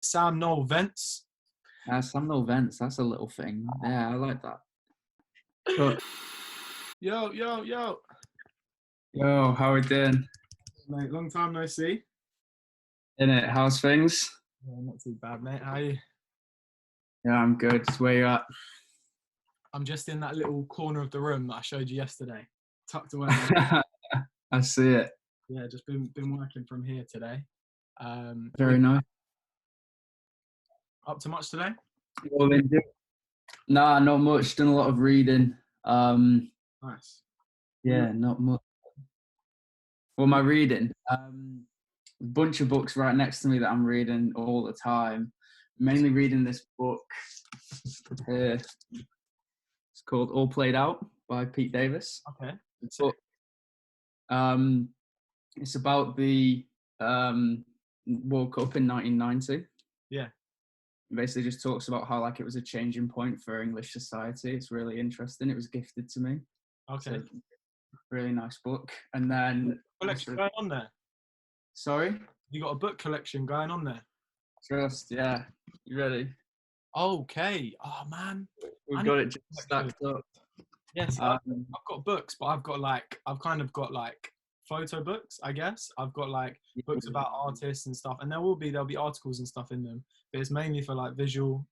Sam Nowell Vents. Sam Nowell Vents, that's a little thing. Yeah, I like that. But, Yo. yo, how we doing? Mate, long time no see. Innit, how's things? Yeah, not too bad, mate. How are you? Yeah, I'm good. Where you at? I'm just in that little corner of the room that I showed you yesterday, tucked away. I see it. Yeah, just been working from here today. Very nice. Up to much today? Nah, not much. Done a lot of reading. Nice. Yeah, not much. What am I reading? A bunch of books right next to me that I'm reading all the time. Mainly reading this book here. It's called All Played Out by Pete Davis. Okay. It's about the World Cup in 1990. Yeah. It basically just talks about how like it was a changing point for English society. It's really interesting. It was gifted to me. Okay. So, really nice book. And then collection going on there. Sorry? You got a book collection going on there. Trust, yeah. You ready? Okay. Oh man. We've got it just stacked up. Yes, I've got books, but I've kind of got like photo books, I guess. I've got like books about artists and stuff, and there'll be articles and stuff in them, but it's mainly for like visual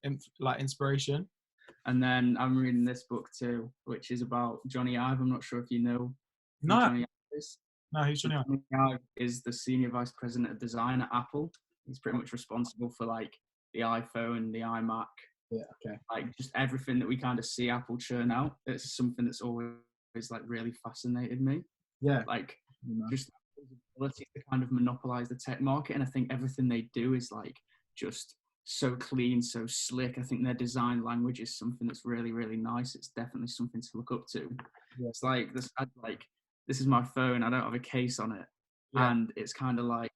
inspiration. And then I'm reading this book too, which is about Johnny Ive. I'm not sure if you know who No. Johnny Ive is. No, who's Johnny Ive? Johnny Ive is the senior vice president of design at Apple. He's pretty much responsible for like the iPhone, the iMac. Yeah, okay. Like just everything that we kind of see Apple churn out. It's something that's always like really fascinated me. Yeah. Like just the ability to kind of monopolize the tech market. And I think everything they do is like just so clean, so slick. I think their design language is something that's really, really nice. It's definitely something to look up to. Yeah. It's like this is my phone. I don't have a case on it. Yeah. And it's kind of like,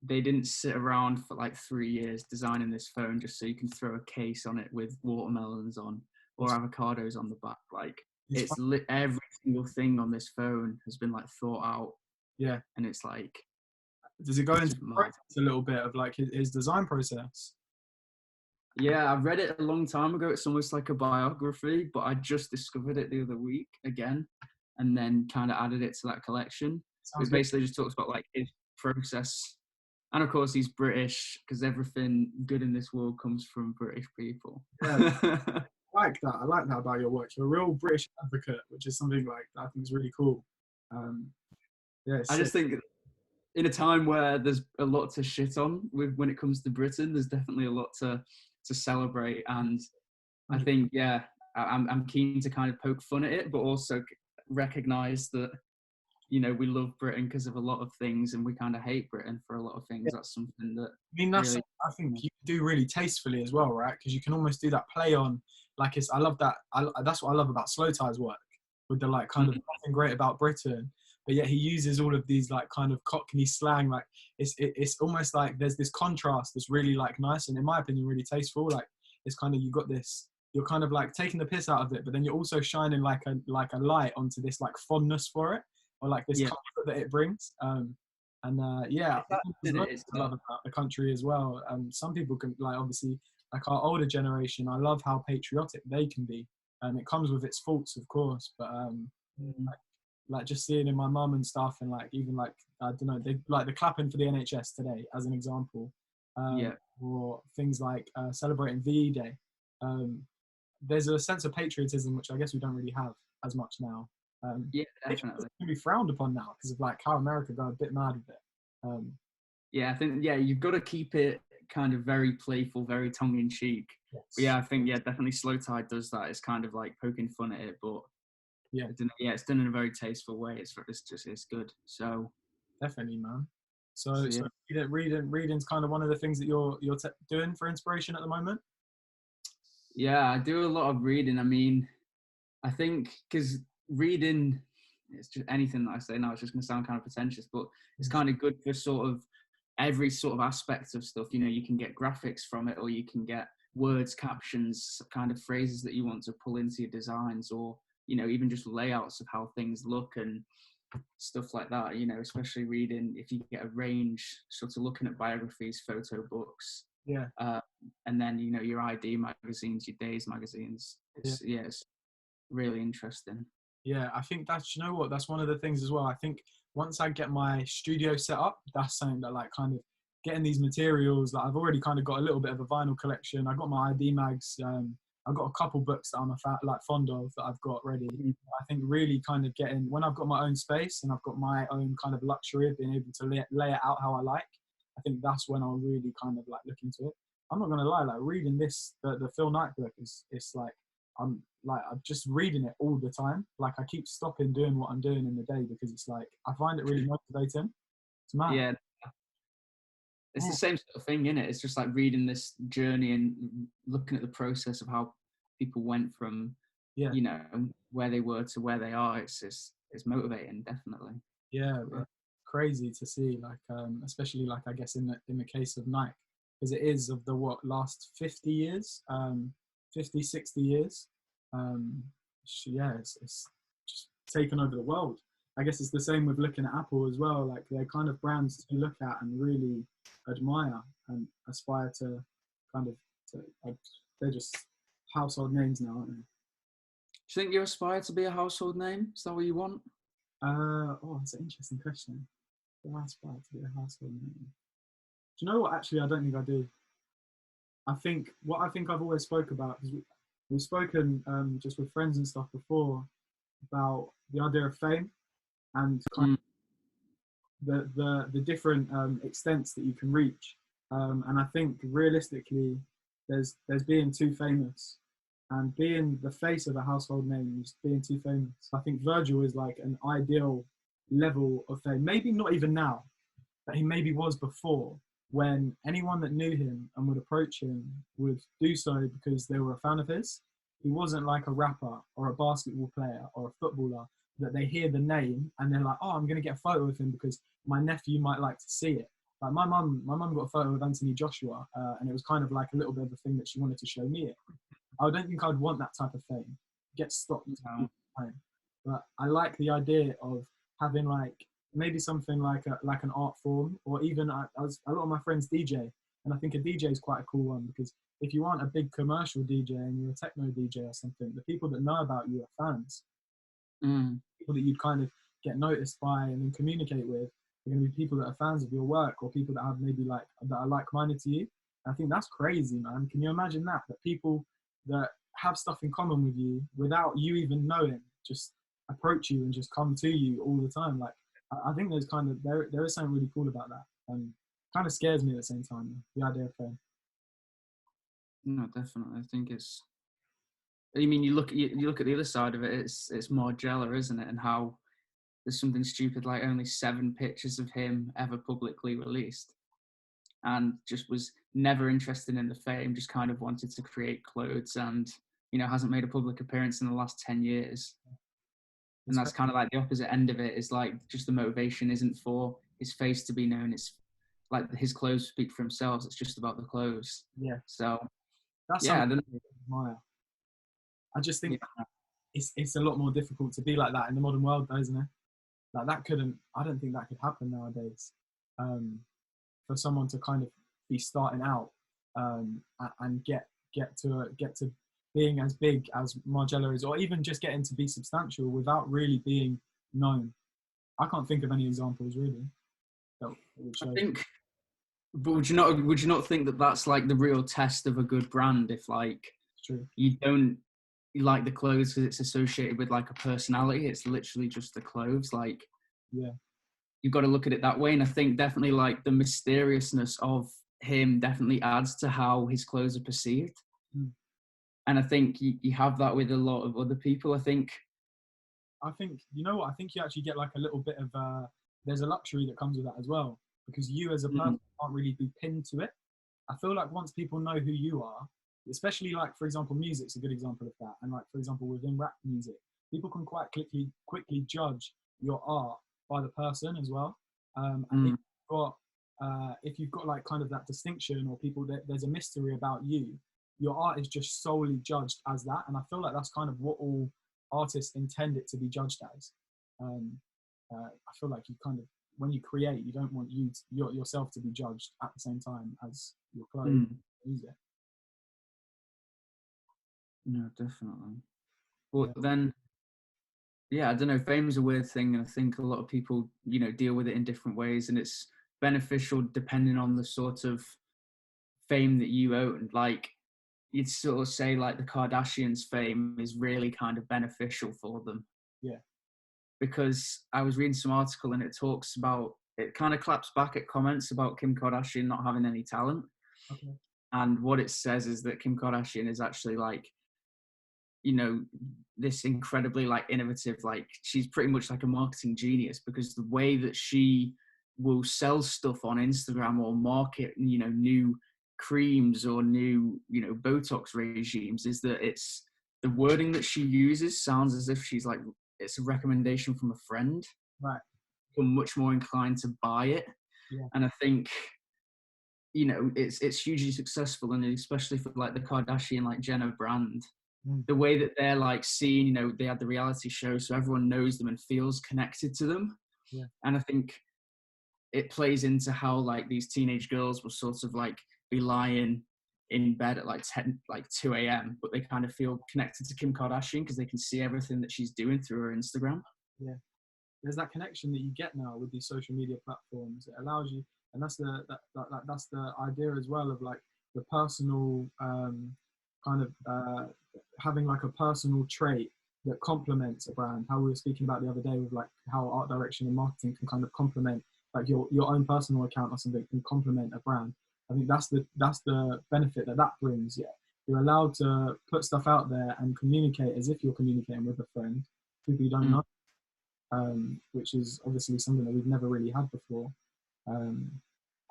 they didn't sit around for like 3 years designing this phone just so you can throw a case on it with watermelons on or avocados on the back. Like it's every single thing on this phone has been like thought out. Yeah. And it's like, does it go into a little bit of like his design process? Yeah, I read it a long time ago. It's almost like a biography, but I just discovered it the other week again and then kind of added it to that collection. It basically just talks about like his process. And of course, he's British because everything good in this world comes from British people. Yeah, I like that. I like that about your work. You're a real British advocate, which is something like I think is really cool. Yeah, I just think in a time where there's a lot to shit on when it comes to Britain, there's definitely a lot to celebrate. And I think, yeah, I'm keen to kind of poke fun at it, but also recognise that, you know, we love Britain because of a lot of things and we kind of hate Britain for a lot of things. Yeah. That's something that really, I think you do really tastefully as well, right? Because you can almost do that play on, like, I love that. That's what I love about Slow Tie's work, with the like kind of nothing great about Britain, but yet he uses all of these like kind of Cockney slang. Like it's almost like there's this contrast that's really like nice and in my opinion really tasteful. Like it's kind of, you got this, you're kind of like taking the piss out of it, but then you're also shining like a light onto this like fondness for it, or like this comfort that it brings. Yeah, I love about the country as well. Some people can, like, obviously, like our older generation, I love how patriotic they can be. It comes with its faults, of course, but like just seeing in my mum and stuff, and like even like I don't know, they like the clapping for the NHS today as an example, or things like celebrating VE Day. There's a sense of patriotism which I guess we don't really have as much now. Yeah, definitely. It can be frowned upon now because of like how America got a bit mad with it. Yeah, I think you've got to keep it kind of very playful, very tongue in cheek. Yes. But yeah, I think definitely Slow Tie does that. It's kind of like poking fun at it, but it's done in a very tasteful way. It's good. So definitely, man. So reading's kind of one of the things that you're doing for inspiration at the moment. Yeah, I do a lot of reading. I mean, I think because reading, it's just anything that I say now, it's just going to sound kind of pretentious, but it's kind of good for sort of every sort of aspect of stuff. You know, you can get graphics from it, or you can get words, captions, kind of phrases that you want to pull into your designs, or, you know, even just layouts of how things look and stuff like that. You know, especially reading, if you get a range, sort of looking at biographies, photo books, Yeah. And then, you know, your ID magazines, your Days magazines. It's really interesting. Yeah, I think that's, you know what, that's one of the things as well. I think once I get my studio set up, that's something that like kind of getting these materials, like I've already kind of got a little bit of a vinyl collection. I got my ID mags. I've got a couple books that I'm like fond of that I've got ready. I think really kind of getting, when I've got my own space and I've got my own kind of luxury of being able to lay it out how I like, I think that's when I'll really kind of like look into it. I'm not gonna lie, like reading this, the Phil Knight book it's like, I'm just reading it all the time. Like I keep stopping doing what I'm doing in the day because it's like I find it really motivating. It's mad. Yeah, it's the same sort of thing, isn't it? It's just like reading this journey and looking at the process of how people went from, you know, where they were to where they are. It's motivating, definitely. Yeah, crazy to see. Like, especially like I guess in the case of Nike, because it is of the last 50 years, 50, 60 years. Yeah, it's just taken over the world. I guess it's the same with looking at Apple as well. Like they're kind of brands to look at and really admire and aspire to kind of, they're just household names now, aren't they? Do you think you aspire to be a household name? Is that what you want? That's an interesting question. Do I aspire to be a household name? Do you know what? Actually, I don't think I do. I think I've always spoke about, because we've spoken just with friends and stuff before about the idea of fame and kind of the different extents that you can reach. And I think realistically, there's being too famous and being the face of a household name, is being too famous. I think Virgil is like an ideal level of fame. Maybe not even now, but he maybe was before, when anyone that knew him and would approach him would do so because they were a fan of his. He wasn't like a rapper or a basketball player or a footballer that they hear the name and they're like, oh, I'm going to get a photo of him because my nephew might like to see it. Like my mum got a photo of Anthony Joshua, and it was kind of like a little bit of a thing that she wanted to show me it. I don't think I'd want that type of fame. Get stopped all the time. But I like the idea of having like maybe something like an art form, or even a lot of my friends DJ, and I think a DJ is quite a cool one, because if you aren't a big commercial DJ and you're a techno DJ or something, the people that know about you are fans. People that you'd kind of get noticed by and then communicate with are going to be people that are fans of your work, or people that have maybe that are like-minded to you. And I think that's crazy, man. Can you imagine that people that have stuff in common with you without you even knowing just approach you and just come to you all the time? Like, I think there's kind of there is something really cool about that, and kind of scares me at the same time, the idea of fame. No, definitely. I think it's. I mean, you look at the other side of it. It's Margiela, isn't it? And how there's something stupid like only 7 pictures of him ever publicly released, and just was never interested in the fame. Just kind of wanted to create clothes, and hasn't made a public appearance in the last 10 years. And that's kind of like the opposite end of it, is like just the motivation isn't for his face to be known. It's like his clothes speak for themselves. It's just about the clothes. Yeah. So that's something I admire. I just think it's a lot more difficult to be like that in the modern world, though, isn't it? Like I don't think that could happen nowadays. For someone to kind of be starting out and get to being as big as Margiela is, or even just getting to be substantial without really being known. I can't think of any examples really. I think, but would you not think that that's like the real test of a good brand? If like you don't like the clothes because it's associated with like a personality, it's literally just the clothes. Like, you've got to look at it that way. And I think definitely like the mysteriousness of him definitely adds to how his clothes are perceived. And I think you have that with a lot of other people. I think, you know what? I think you actually get like a little bit of, there's a luxury that comes with that as well, because you as a person can't really be pinned to it. I feel like once people know who you are, especially like, for example, music's a good example of that. And like, for example, within rap music, people can quite quickly judge your art by the person as well. And if you've got like kind of that distinction, or people that there's a mystery about you, your art is just solely judged as that. And I feel like that's kind of what all artists intend it to be judged as. I feel like when you create, you don't want yourself to be judged at the same time as your clothes. Use it. No, definitely. But then, yeah, I don't know. Fame's a weird thing, and I think a lot of people, deal with it in different ways, and it's beneficial depending on the sort of fame that you own. Like, you'd sort of say, like, the Kardashians' fame is really kind of beneficial for them. Yeah. Because I was reading some article and it talks about, it kind of claps back at comments about Kim Kardashian not having any talent. Okay. And what it says is that Kim Kardashian is actually like, this incredibly like innovative, like she's pretty much like a marketing genius, because the way that she will sell stuff on Instagram or market, new creams or new, Botox regimes, is that it's the wording that she uses sounds as if she's like, it's a recommendation from a friend. Right. I'm much more inclined to buy it. Yeah. And I think, it's hugely successful, and especially for like the Kardashian, like Jenner brand, the way that they're like seen, they have the reality show, so everyone knows them and feels connected to them. Yeah. And I think it plays into how like these teenage girls will sort of like be lying in bed at like 2 a.m, but they kind of feel connected to Kim Kardashian because they can see everything that she's doing through her Instagram. Yeah. There's that connection that you get now with these social media platforms. It allows you, and that's the idea as well of like the personal having like a personal trait that complements a brand. How we were speaking about the other day with like how art direction and marketing can kind of complement, like your own personal account or something can complement a brand. I think that's the benefit that brings. Yeah, you're allowed to put stuff out there and communicate as if you're communicating with a friend, people you don't know. Which is obviously something that we've never really had before. And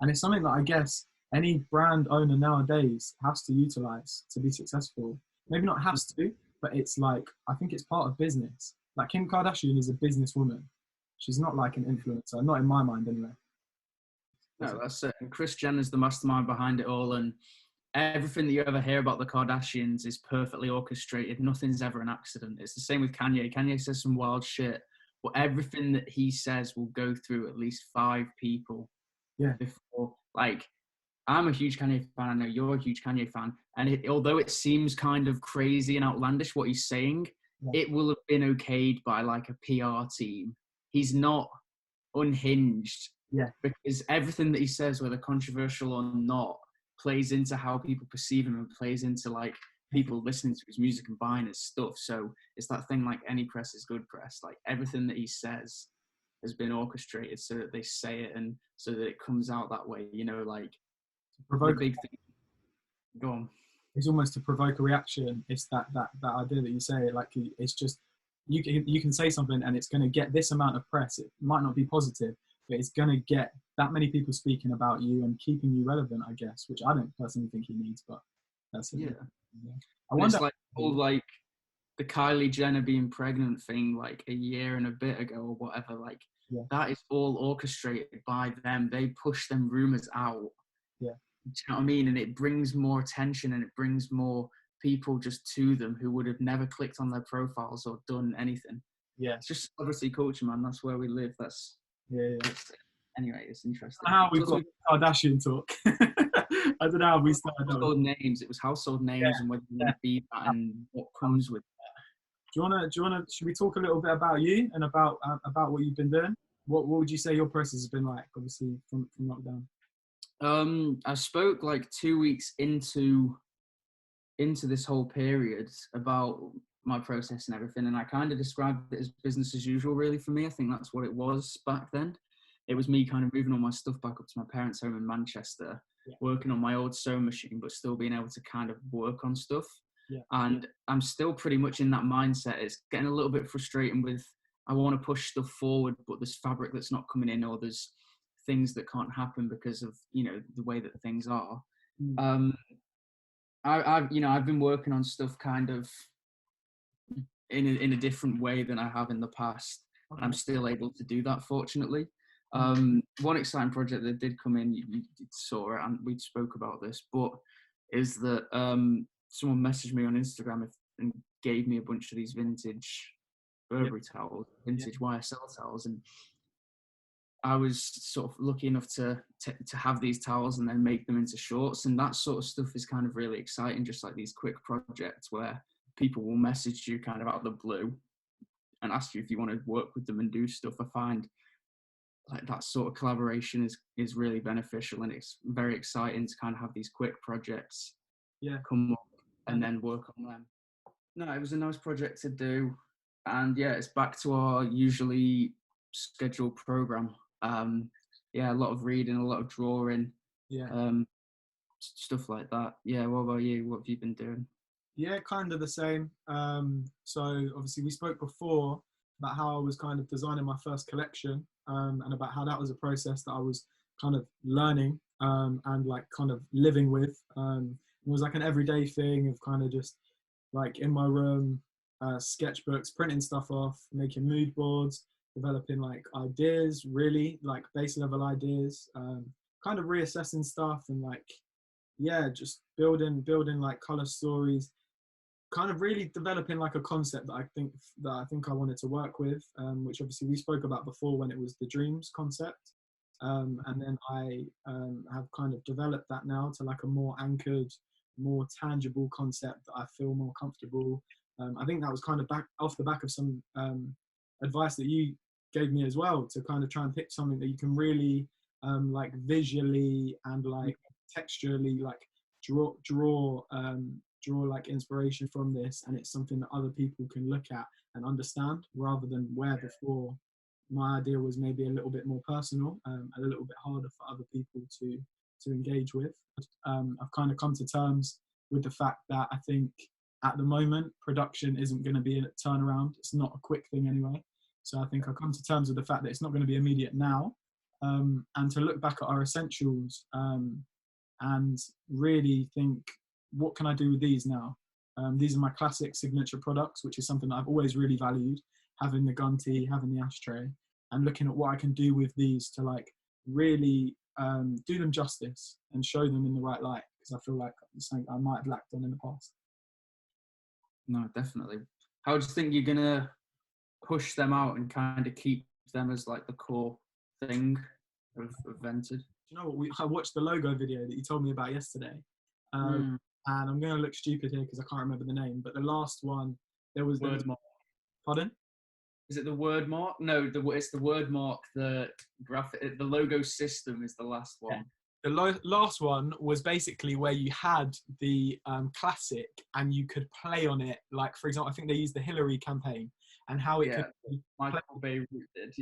it's something that I guess any brand owner nowadays has to utilize to be successful. Maybe not has to, but it's like, I think it's part of business. Like Kim Kardashian is a businesswoman. She's not like an influencer, not in my mind anyway. No, that's it. And Kris Jenner's the mastermind behind it all, and everything that you ever hear about the Kardashians is perfectly orchestrated. Nothing's ever an accident. It's the same with Kanye. Kanye says some wild shit, but everything that he says will go through at least 5 people. Yeah. Before, like, I'm a huge Kanye fan. I know you're a huge Kanye fan. And although it seems kind of crazy and outlandish what he's saying, it will have been okayed by like a PR team. He's not unhinged. Yeah. Because everything that he says, whether controversial or not, plays into how people perceive him and plays into like people listening to his music and buying his stuff. So it's that thing like any press is good press. Like everything that he says has been orchestrated so that they say it and so that it comes out that way, like to provoke the big thing. Go on. It's almost to provoke a reaction. It's that idea that you say, like, it's just, you can say something and it's going to get this amount of press. It might not be positive, but it's going to get that many people speaking about you and keeping you relevant, I guess, which I don't personally think he needs, but that's it. Yeah. I wonder, it's like all like the Kylie Jenner being pregnant thing like a year and a bit ago or whatever, like that is all orchestrated by them. They push them rumors out. Yeah. Do you know what I mean? And it brings more attention and it brings more people just to them who would have never clicked on their profiles or done anything. Yeah. It's just celebrity culture, man. That's where we live. That's anyway, it's interesting. How we've got Kardashian talk. I don't know how we started. Household names. It was household names and whether you want to be that and what comes with that. Do you wanna? Should we talk a little bit about you and about what you've been doing? What would you say your process has been like? Obviously from lockdown. I spoke like 2 weeks into this whole period about my process and everything, and I kind of described it as business as usual, really, for me. I think that's what it was back then. It was me kind of moving all my stuff back up to my parents' home in Manchester, working on my old sewing machine, but still being able to kind of work on stuff. Yeah. And I'm still pretty much in that mindset. It's getting a little bit frustrating with, I want to push stuff forward, but there's fabric that's not coming in, or there's things that can't happen because of, the way that things are. I've been working on stuff kind of in a different way than I have in the past. Okay. And I'm still able to do that, fortunately. One exciting project that did come in, you saw it, and we spoke about this, but is that someone messaged me on Instagram and gave me a bunch of these vintage Burberry towels, vintage YSL towels, and I was sort of lucky enough to have these towels and then make them into shorts, and that sort of stuff is kind of really exciting. Just like these quick projects where people will message you kind of out of the blue and ask you if you want to work with them and do stuff. I find like that sort of collaboration is really beneficial, and it's very exciting to kind of have these quick projects come up and then work on them. No, it was a nice project to do, and yeah, it's back to our usually scheduled program. Yeah, a lot of reading, a lot of drawing, stuff like that. Yeah, what about you? What have you been doing? Yeah, kind of the same. So obviously we spoke before about how I was kind of designing my first collection, and about how that was a process that I was kind of learning, and like kind of living with. It was like an everyday thing of kind of just like in my room, sketchbooks, printing stuff off, making mood boards, developing like ideas, really like base level ideas, kind of reassessing stuff, and like, yeah, just building like color stories, kind of really developing like a concept that I think I wanted to work with, which obviously we spoke about before when it was the dreams concept. And then I have kind of developed that now to like a more anchored, more tangible concept that I feel more comfortable. I think that was kind of off the back of some advice that you gave me as well, to kind of try and pick something that you can really like visually and like texturally like draw like inspiration from this, and it's something that other people can look at and understand, rather than where before my idea was maybe a little bit more personal, a little bit harder for other people to engage with. I've kind of come to terms with the fact that I think at the moment production isn't going to be a turnaround. It's not a quick thing anyway. So I think I've come to terms with the fact that it's not going to be immediate now, and to look back at our essentials, and really think, what can I do with these now? These are my classic signature products, which is something that I've always really valued, having the gunty, having the ashtray, and looking at what I can do with these to like really do them justice and show them in the right light, because I feel like it's something I might have lacked on in the past. No, definitely. How do you think you're gonna push them out and kind of keep them as like the core thing of Vented? You know what? I watched the logo video that you told me about yesterday, and I'm going to look stupid here because I can't remember the name. But the last one, there was Wordmark. Pardon? Is it the Wordmark? No, it's the Wordmark. The graphic, the logo system is the last one. Yeah. The last one was basically where you had the classic and you could play on it. Like, for example, I think they used the Hillary campaign and how it could be Michael Bay did,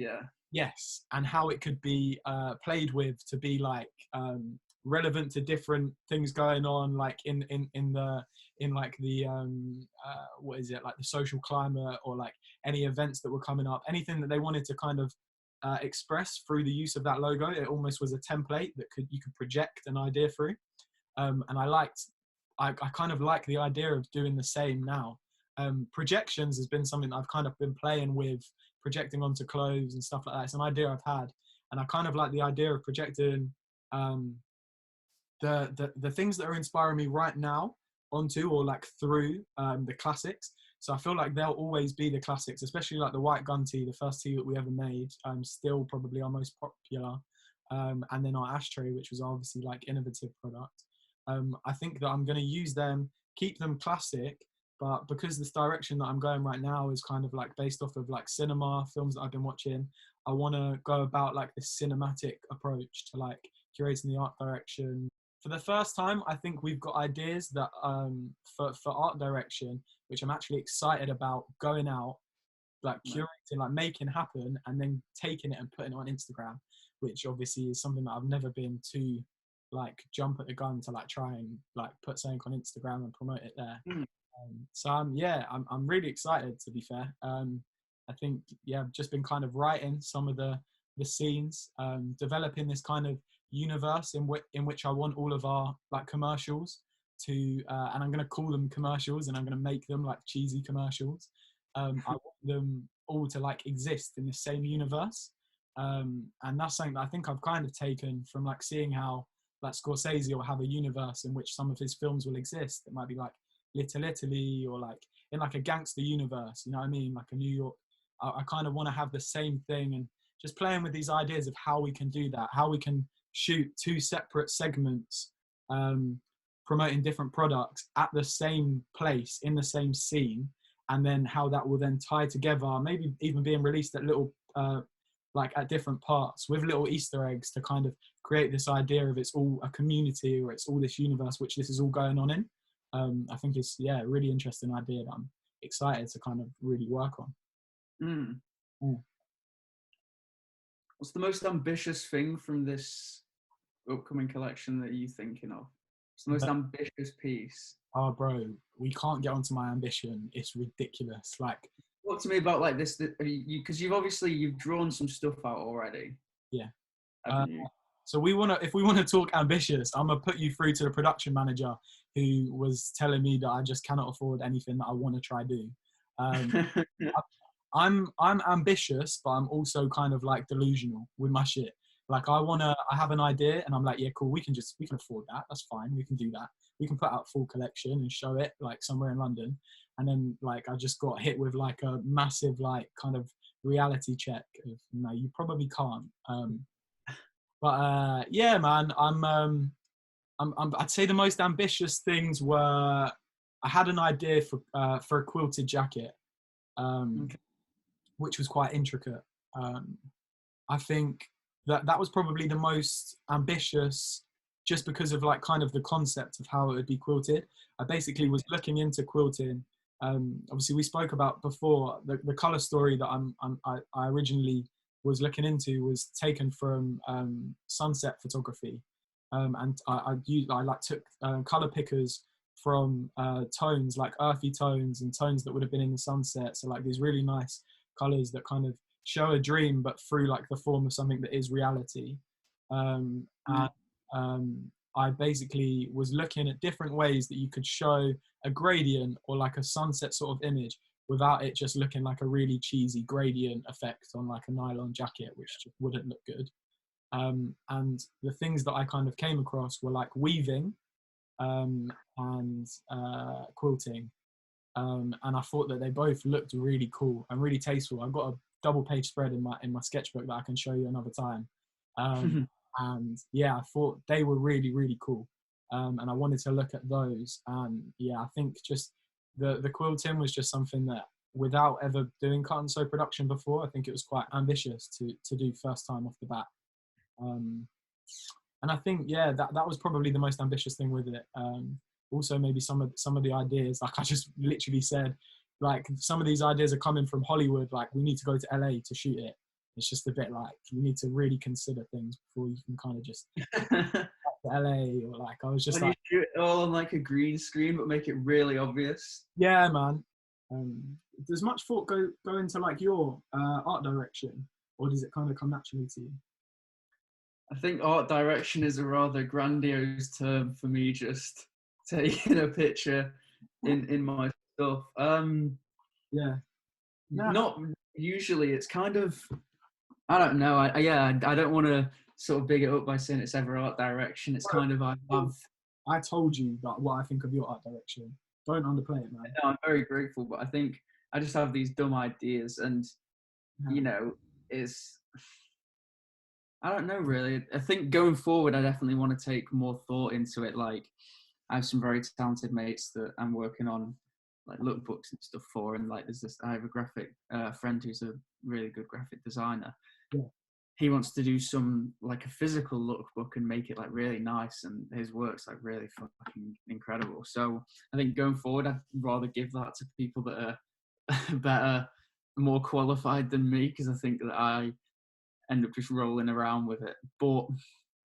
Yes, and how it could be played with to be like relevant to different things going on, like in like the what is it, like the social climate, or like any events that were coming up, anything that they wanted to kind of express through the use of that logo. It almost was a template that you could project an idea through, and I kind of like the idea of doing the same now. Projections has been something that I've kind of been playing with, projecting onto clothes and stuff like that. It's an idea I've had, and I kind of like the idea of projecting the things that are inspiring me right now onto, or like through the classics. So I feel like they'll always be the classics, especially like the white gun tee, the first tee that we ever made, still probably our most popular, and then our ashtray, which was obviously like innovative product. I think that I'm going to use them, keep them classic, but because this direction that I'm going right now is kind of like based off of like cinema films that I've been watching, I want to go about like this cinematic approach to like curating the art direction. For the first time, I think we've got ideas that for art direction, which I'm actually excited about going out, like curating, like making happen, and then taking it and putting it on Instagram, which obviously is something that I've never been too like jump at the gun to like try and like put something on Instagram and promote it there. So I'm really excited, to be fair. I think I've just been kind of writing some of the scenes, developing this kind of universe in which I want all of our like commercials to, and I'm going to call them commercials, and I'm going to make them like cheesy commercials. I want them all to like exist in the same universe, and that's something that I think I've kind of taken from like seeing how like Scorsese will have a universe in which some of his films will exist. It might be like Little Italy, or like in like a gangster universe, you know what I mean, like a New York. I kind of want to have the same thing and just playing with these ideas of how we can do that, how we can shoot 2 separate segments, promoting different products at the same place in the same scene, and then how that will then tie together, maybe even being released at little like at different parts with little Easter eggs to kind of create this idea of it's all a community, or it's all this universe which this is all going on in. I think it's a really interesting idea that I'm excited to kind of really work on. What's the most ambitious thing from this upcoming collection that you're thinking of? What's the most ambitious piece? Oh, bro, we can't get onto my ambition. It's ridiculous. Like, talk to me about like this, because you've drawn some stuff out already. Yeah. Haven't you? So if we wanna talk ambitious, I'm gonna put you through to the production manager who was telling me that I just cannot afford anything that I want to try do. I'm ambitious, but I'm also kind of like delusional with my shit. Like I have an idea and I'm like, yeah, cool, we can afford that. That's fine. We can do that. We can put out full collection and show it like somewhere in London. And then like, I just got hit with like a massive, like kind of reality check of, no, you probably can't. Yeah, man, I'd say the most ambitious things were, I had an idea for a quilted jacket, which was quite intricate. I think that was probably the most ambitious, just because of like kind of the concept of how it would be quilted. I basically was looking into quilting. Obviously, we spoke about before the color story that I originally was looking into was taken from sunset photography, and I took color pickers from tones like earthy tones and tones that would have been in the sunset. So like these really nice colors that kind of show a dream, but through like the form of something that is reality. I basically was looking at different ways that you could show a gradient or like a sunset sort of image without it just looking like a really cheesy gradient effect on like a nylon jacket, which just wouldn't look good. And the things that I kind of came across were like weaving and quilting. And I thought that they both looked really cool and really tasteful. I've got a double page spread in my sketchbook that I can show you another time. And yeah, I thought they were really, really cool. And I wanted to look at those. And yeah, I think just the quilting was just something that, without ever doing cut and sew production before, I think it was quite ambitious to do first time off the bat. And I think, yeah, that was probably the most ambitious thing with it. Also, maybe some of the ideas, like I just literally said, like some of these ideas are coming from Hollywood. Like we need to go to LA to shoot it. It's just a bit like you need to really consider things before you can kind of just to LA, or like I was just like, you shoot it all on like a green screen, but make it really obvious. Yeah, man. Does much thought go into like your art direction, or does it kind of come naturally to you? I think art direction is a rather grandiose term for me, just taking a picture in my stuff. Yeah. Not usually. It's kind of, I don't know. I don't want to sort of big it up by saying it's ever art direction. It's kind of, I told you that what I think of your art direction. Don't underplay it, man. No, I'm very grateful, but I think I just have these dumb ideas, and you know, I don't know really. I think going forward, I definitely want to take more thought into it. Like, I have some very talented mates that I'm working on like lookbooks and stuff for, and like I have a graphic friend who's a really good graphic designer. Yeah. He wants to do some like a physical lookbook and make it like really nice, and his work's like really fucking incredible. So I think going forward, I'd rather give that to people that are better, more qualified than me, because I think that I end up just rolling around with it. But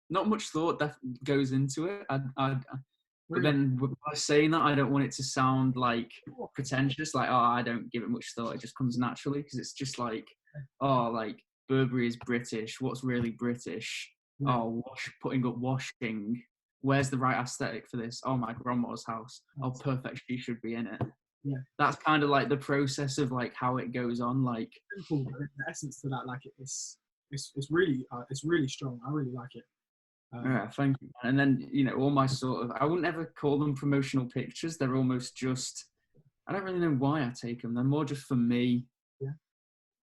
not much thought that goes into it. But then by saying that, I don't want it to sound like pretentious, like, oh, I don't give it much thought. It just comes naturally, because it's just like, oh, like Burberry is British. What's really British? Yeah. Oh, putting up washing. Where's the right aesthetic for this? Oh, my grandma's house. Oh, perfect. She should be in it. Yeah. That's kind of like the process of like how it goes on. Like the essence to that, like it's really strong. I really like it. Yeah, thank you. And then, you know, all my sort of, I wouldn't ever call them promotional pictures. They're almost just, I don't really know why I take them. They're more just for me. Yeah.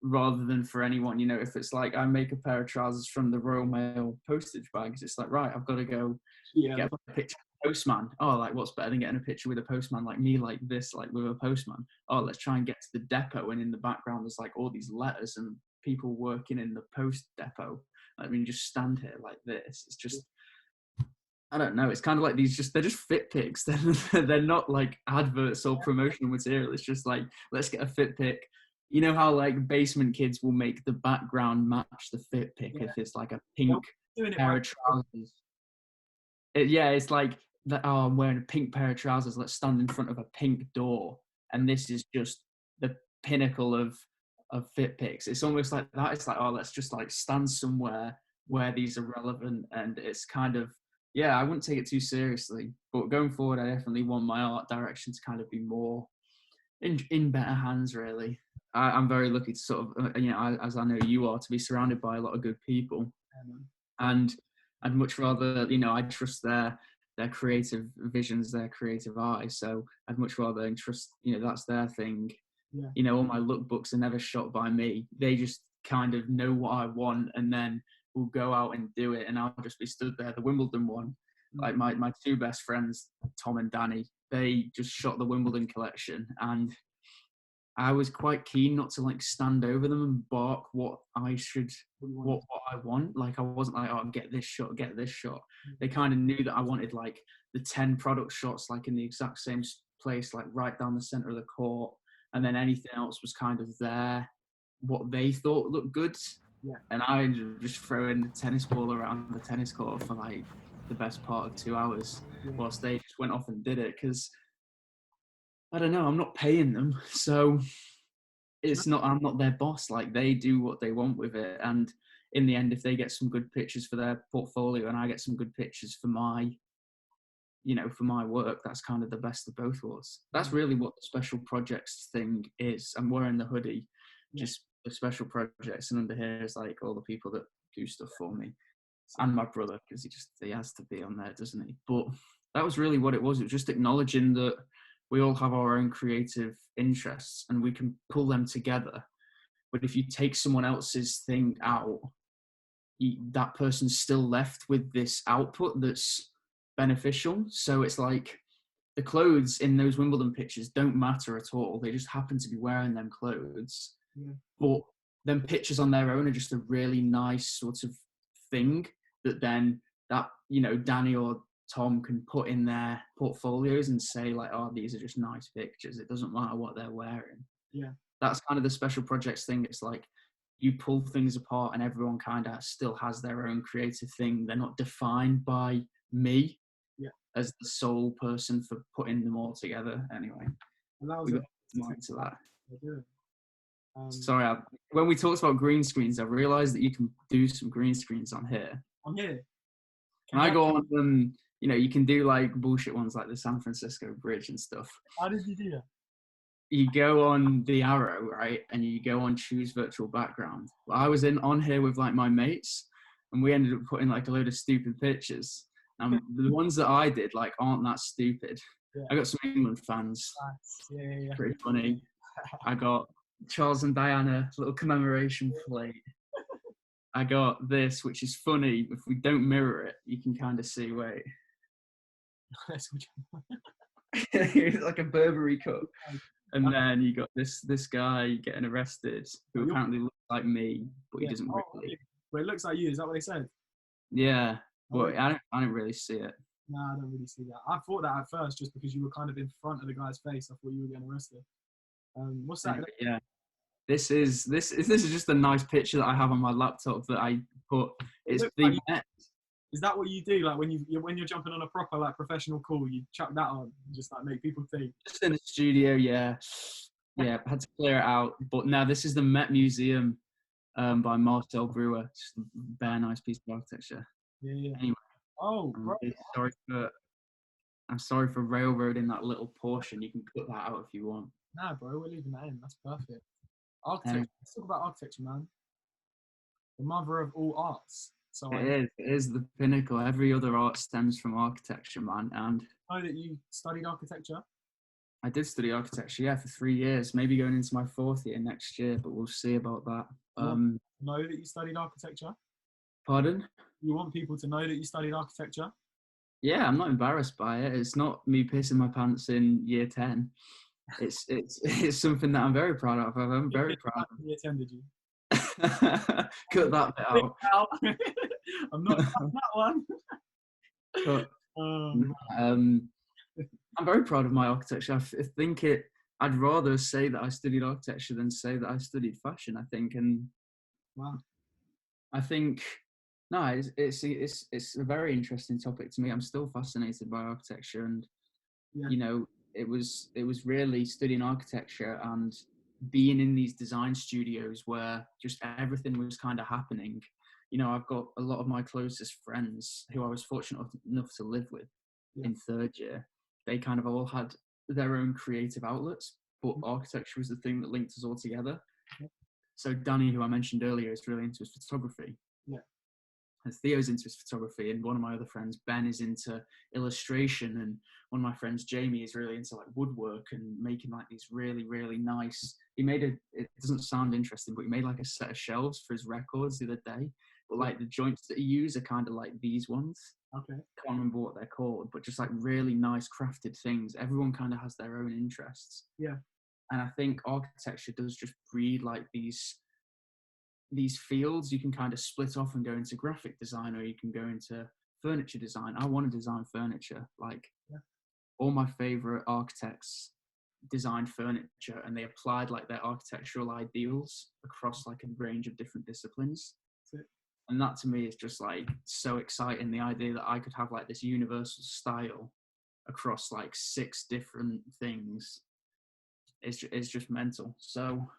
rather than for anyone, you know, if it's like I make a pair of trousers from the Royal Mail postage bags, it's like, right, I've got to go get a picture of the postman. Oh, like what's better than getting a picture with a postman like me, like this, like with a postman? Oh, let's try and get to the depot, and in the background there's like all these letters and people working in the post depot. I mean, just stand here like this. It's just, I don't know. It's kind of like they're just fit pics. They're not like adverts or promotional material. It's just like, let's get a fit pic. You know how like basement kids will make the background match the fit pic if it's like a pink pair of trousers. It's like that. Oh, I'm wearing a pink pair of trousers. Let's stand in front of a pink door, and this is just the pinnacle of fit pics. It's almost like that. It's like, oh, let's just like stand somewhere where these are relevant, and it's kind of, yeah, I wouldn't take it too seriously. But going forward, I definitely want my art direction to kind of be more in better hands, really. I'm very lucky to sort of, you know, as I know you are, to be surrounded by a lot of good people. And I'd much rather, you know, I trust their creative visions, their creative eye. So I'd much rather trust, you know, that's their thing. Yeah. You know, all my lookbooks are never shot by me. They just kind of know what I want, and then we'll go out and do it, and I'll just be stood there. The Wimbledon one, like my two best friends, Tom and Danny, they just shot the Wimbledon collection, and I was quite keen not to like stand over them and bark what I should, what I want. Like I wasn't like, oh, get this shot, get this shot. They kind of knew that I wanted like the 10 product shots, like in the exact same place, like right down the center of the court. And then anything else was kind of there, what they thought looked good. Yeah. And I just throwing the tennis ball around the tennis court for like the best part of 2 hours, whilst they just went off and did it. Because I don't know, I'm not paying them, so it's not, I'm not their boss. Like they do what they want with it, and in the end, if they get some good pictures for their portfolio and I get some good pictures for my, you know, for my work, that's kind of the best of both worlds. That's really what the special projects thing is. I'm wearing the hoodie, just the special projects, and under here is like all the people that do stuff for me, and my brother, because he has to be on there, doesn't he? But that was really what it was. It was just acknowledging that we all have our own creative interests and we can pull them together. But if you take someone else's thing out, that person's still left with this output that's beneficial. So it's like the clothes in those Wimbledon pictures don't matter at all. They just happen to be wearing them clothes. But them pictures on their own are just a really nice sort of thing that then that, you know, Danny or Tom can put in their portfolios and say like, oh, these are just nice pictures. It doesn't matter what they're wearing. Yeah. That's kind of the special projects thing. It's like you pull things apart and everyone kind of still has their own creative thing. They're not defined by me as the sole person for putting them all together. Anyway, we got more into that. Sorry, when we talked about green screens, I realised that you can do some green screens on here. On here? Can I go on you know, you can do like bullshit ones like the San Francisco Bridge and stuff. How did you do that? You go on the arrow, right, and you go on choose virtual background. Well, I was on here with like my mates, and we ended up putting like a load of stupid pictures. And the ones that I did like aren't that stupid. I got some England fans. Pretty funny. I got Charles and Diana little commemoration plate. I got this, which is funny. If we don't mirror it, you can kind of see. Wait. It's like a Burberry cup. And then you got this guy getting arrested who apparently looks like me, but he doesn't really. But it looks like you. Is that what they said? Yeah, but I don't really see it. No, I don't really see that. I thought that at first, just because you were kind of in front of the guy's face. I thought you were getting arrested. What's that? Yeah, this is just a nice picture that I have on my laptop that I put. It's the Met. Is that what you do? Like when you're jumping on a proper like professional call, you chuck that on, and just like make people think. Just in the studio, yeah. I had to clear it out. But now this is the Met Museum by Marcel Brewer. Just a very nice piece of architecture. Yeah. Anyway, bro. I'm sorry for railroading that little portion. You can cut that out if you want. Nah, bro, we're leaving that in. That's perfect. Architecture. Let's talk about architecture, man. The mother of all arts. So it is the pinnacle. Every other art stems from architecture, man. And I know that you studied architecture. I did study architecture, yeah, for 3 years, maybe going into my 4th year next year, but we'll see about that. Know that you studied architecture? Pardon? You want people to know that you studied architecture? Yeah, I'm not embarrassed by it. It's not me pissing my pants in year 10. It's it's something that I'm very proud of. I'm very proud of. Year 10, did you? Cut that bit out. I'm not on that one. But I'm very proud of my architecture. I think I'd rather say that I studied architecture than say that I studied fashion, I think. And wow. I think, no, it's a very interesting topic to me. I'm still fascinated by architecture, and you know, it was really studying architecture and being in these design studios where just everything was kind of happening. You know, I've got a lot of my closest friends who I was fortunate enough to live with in 3rd year. They kind of all had their own creative outlets, but architecture was the thing that linked us all together. So Danny, who I mentioned earlier, is really into his photography. Yeah. And Theo's into his photography, and one of my other friends, Ben, is into illustration, and one of my friends, Jamie, is really into like woodwork and making like these really, really nice. It doesn't sound interesting, but he made like a set of shelves for his records the other day. But like the joints that he used are kind of like these ones. Okay. Can't remember what they're called, but just like really nice crafted things. Everyone kind of has their own interests. Yeah. And I think architecture does just breed like these fields. You can kind of split off and go into graphic design, or you can go into furniture design. I want to design furniture. Like all my favorite architects designed furniture, and they applied like their architectural ideals across like a range of different disciplines. And that to me is just like so exciting. The idea that I could have like this universal style across like 6 different things is just mental. So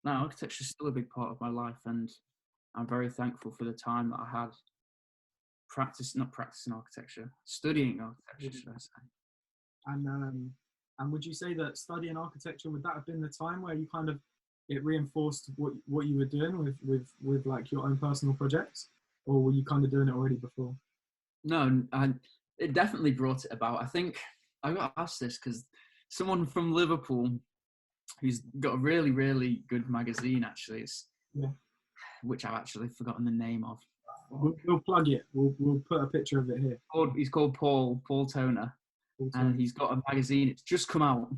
no, architecture is still a big part of my life, and I'm very thankful for the time that I had not practicing architecture, studying architecture, should I say. And would you say that studying architecture, would that have been the time where you kind of, it reinforced what you were doing with like your own personal projects, or were you kind of doing it already before? No, it definitely brought it about. I think I got asked this because someone from Liverpool who's got a really, really good magazine, actually, which I've actually forgotten the name of. We'll plug it. We'll put a picture of it here. He's called Paul Toner, and he's got a magazine. It's just come out,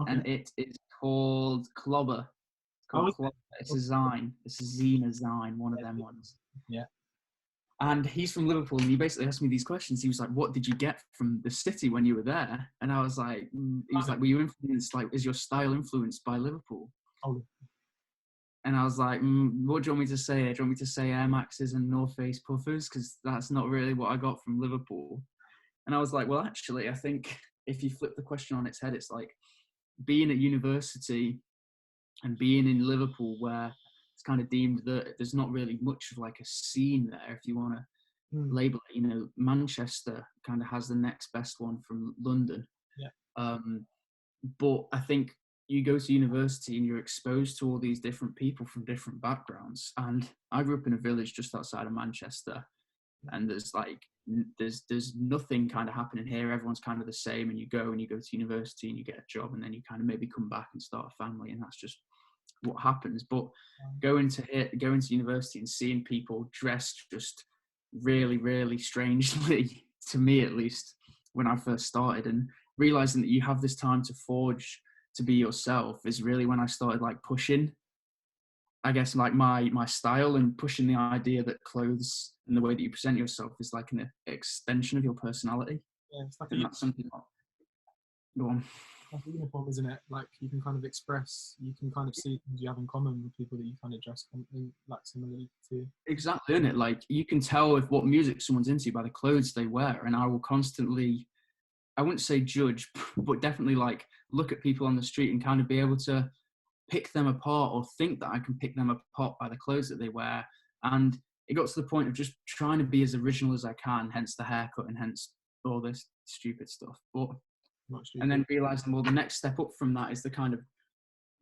and it is called Clobber. It's a zine. It's a zine, one of them ones. Yeah. And he's from Liverpool, and he basically asked me these questions. He was like, "What did you get from the city when you were there?" And I was like, "He was like, were you influenced? Like, is your style influenced by Liverpool?" Oh. And I was like, "What do you want me to say? Do you want me to say Air Maxes and North Face puffers? Because that's not really what I got from Liverpool." And I was like, "Well, actually, I think if you flip the question on its head, it's like being at university and being in Liverpool, where it's kind of deemed that there's not really much of like a scene there, if you want to label it. You know, Manchester kind of has the next best one from London. Yeah. But I think you go to university and you're exposed to all these different people from different backgrounds. And I grew up in a village just outside of Manchester, and there's nothing kind of happening here. Everyone's kind of the same, and you go to university and you get a job, and then you kind of maybe come back and start a family, and that's just what happens. But going to university and seeing people dressed just really, really strangely, to me at least, when I first started, and realizing that you have this time to forge, to be yourself, is really when I started like pushing, I guess, like my style, and pushing the idea that clothes and the way that you present yourself is like an extension of your personality. Yeah, it's like that's something that, go on. Like a uniform, isn't it? Like you can kind of express, you can kind of see things you have in common with people that you kind of dress like similarly to. Exactly, isn't it? Like you can tell if what music someone's into by the clothes they wear, and I will constantly, I wouldn't say judge, but definitely like look at people on the street and kind of be able to pick them apart, or think that I can pick them apart by the clothes that they wear. And it got to the point of just trying to be as original as I can, hence the haircut and hence all this stupid stuff. And then realizing, well, the next step up from that is to kind of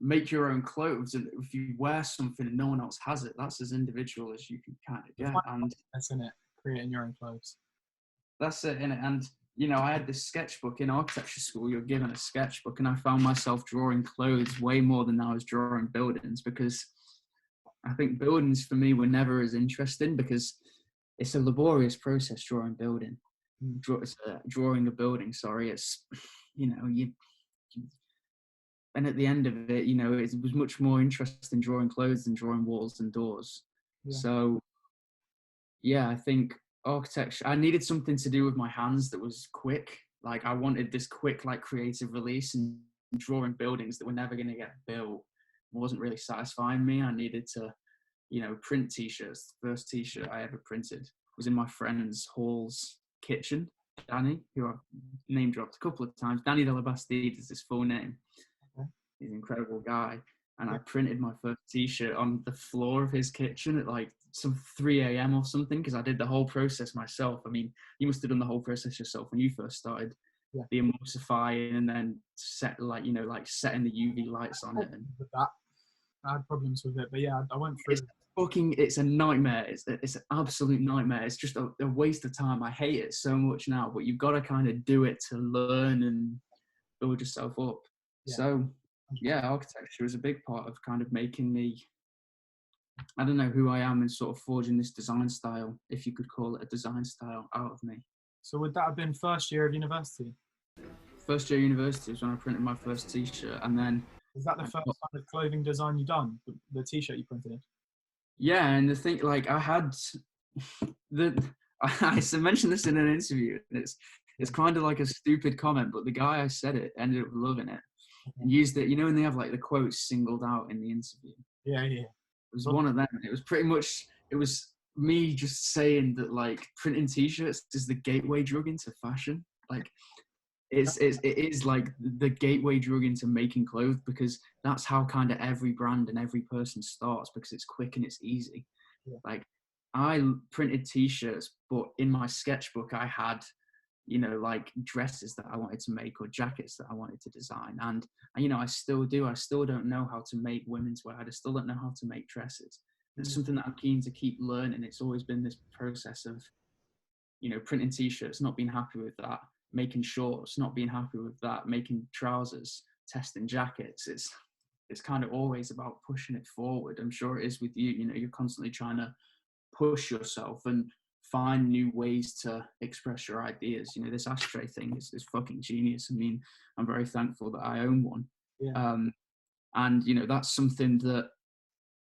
make your own clothes. And if you wear something and no one else has it, that's as individual as you can kind of get. And that's in it, creating your own clothes. That's it, innit? And I had this sketchbook in architecture school. You're given a sketchbook, and I found myself drawing clothes way more than I was drawing buildings, because I think buildings for me were never as interesting, because it's a laborious process drawing drawing a building. Sorry, it's and at the end of it, it was much more interesting drawing clothes than drawing walls and doors. Yeah. So, yeah, I think architecture, I needed something to do with my hands that was quick. Like, I wanted this quick, like, creative release, and drawing buildings that were never going to get built wasn't really satisfying me. I needed to, print t-shirts. The first t-shirt I ever printed was in my friend's Hall's kitchen, Danny, who I've name dropped a couple of times. Danny Delabastide is his full name. He's an incredible guy. And I printed my first t-shirt on the floor of his kitchen at like some 3 a.m. or something, because I did the whole process myself. I mean, you must have done the whole process yourself when you first started. Yeah. The emulsifying, and then setting the UV lights on it. And with that, I had problems with it, but yeah, I went through. It's a nightmare. It's an absolute nightmare. It's just a waste of time. I hate it so much now, but you've got to kind of do it to learn and build yourself up. Yeah. So, yeah, architecture is a big part of kind of making me, I don't know, who I am, and sort of forging this design style, if you could call it a design style, out of me. So would that have been first year of university? First year of university was when I printed my first t-shirt, and then... Is that the first kind of clothing design you done, the t-shirt you printed? Yeah, and the thing, like, I had... I mentioned this in an interview, and it's kind of like a stupid comment, but the guy I said it ended up loving it. And used it, when they have like the quotes singled out in the interview. Yeah. It was one of them. It was pretty much, it was me just saying that, like, printing t-shirts is the gateway drug into fashion. Like, it is like the gateway drug into making clothes, because that's how kind of every brand and every person starts, because it's quick and it's easy. Yeah. Like, I printed t-shirts, but in my sketchbook I had, like dresses that I wanted to make, or jackets that I wanted to design. And, I still do. I still don't know how to make women's wear. I still don't know how to make dresses. It's something that I'm keen to keep learning. It's always been this process of, printing t-shirts, not being happy with that, making shorts, not being happy with that, making trousers, testing jackets. It's kind of always about pushing it forward. I'm sure it is with you. You're constantly trying to push yourself and find new ways to express your ideas. This ashtray thing is fucking genius. I mean, I'm very thankful that I own one. Yeah. And that's something that,